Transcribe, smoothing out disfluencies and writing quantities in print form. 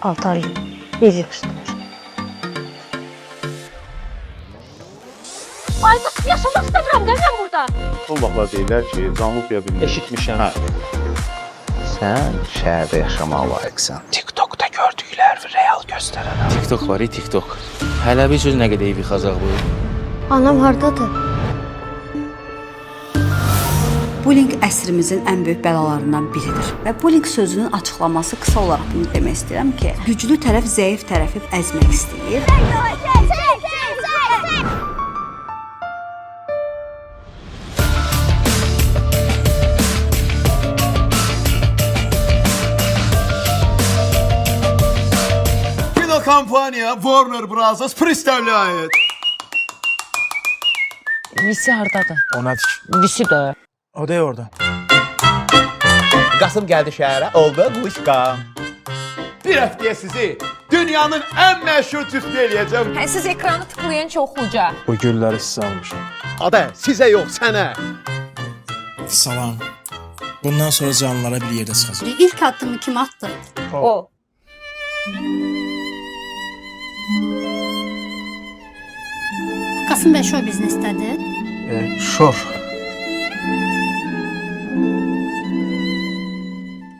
6 ay, 1 yıl üstüdür. Ay, nasıl yaşamak istemiyorum demem burada. Son vaxtlar deyirlər ki, canlı oxuya bilmir. Eşitmişəm. Hə. Sən şəhərdə yaşamağa layiqsən. TikTokda gördüklər real göstərərəm. TikTok var, TikTok. Hələ bir söz nə qədər yıxacaq bu? Anam hardadır? Bullying əsrimizin ən böyük bəlalarından biridir. Və bullying sözünün açıqlaması qısa olaraq bunu demək istəyirəm ki, güclü tərəf zəif tərəfi əzmək istəyir. Kampanya Warner Bros. представляет. Visi hardadır? Ona dik. Visi də. O da orada. Qasım gəldi şəhərə, oldu quşqa. Bir həftəyə sizi dünyanın ən məşhur tüftü eləyəcəm. Hə, siz ekranı tıklayan çox uca. Bu gülləri sizə almışam. Adə, sizə yox, sənə. Salam. Bundan sonra canlılara bir yerdə çıxacaq. İlk addımı kim atdı? O. Qasım bəy şou biznesdədir. Şor.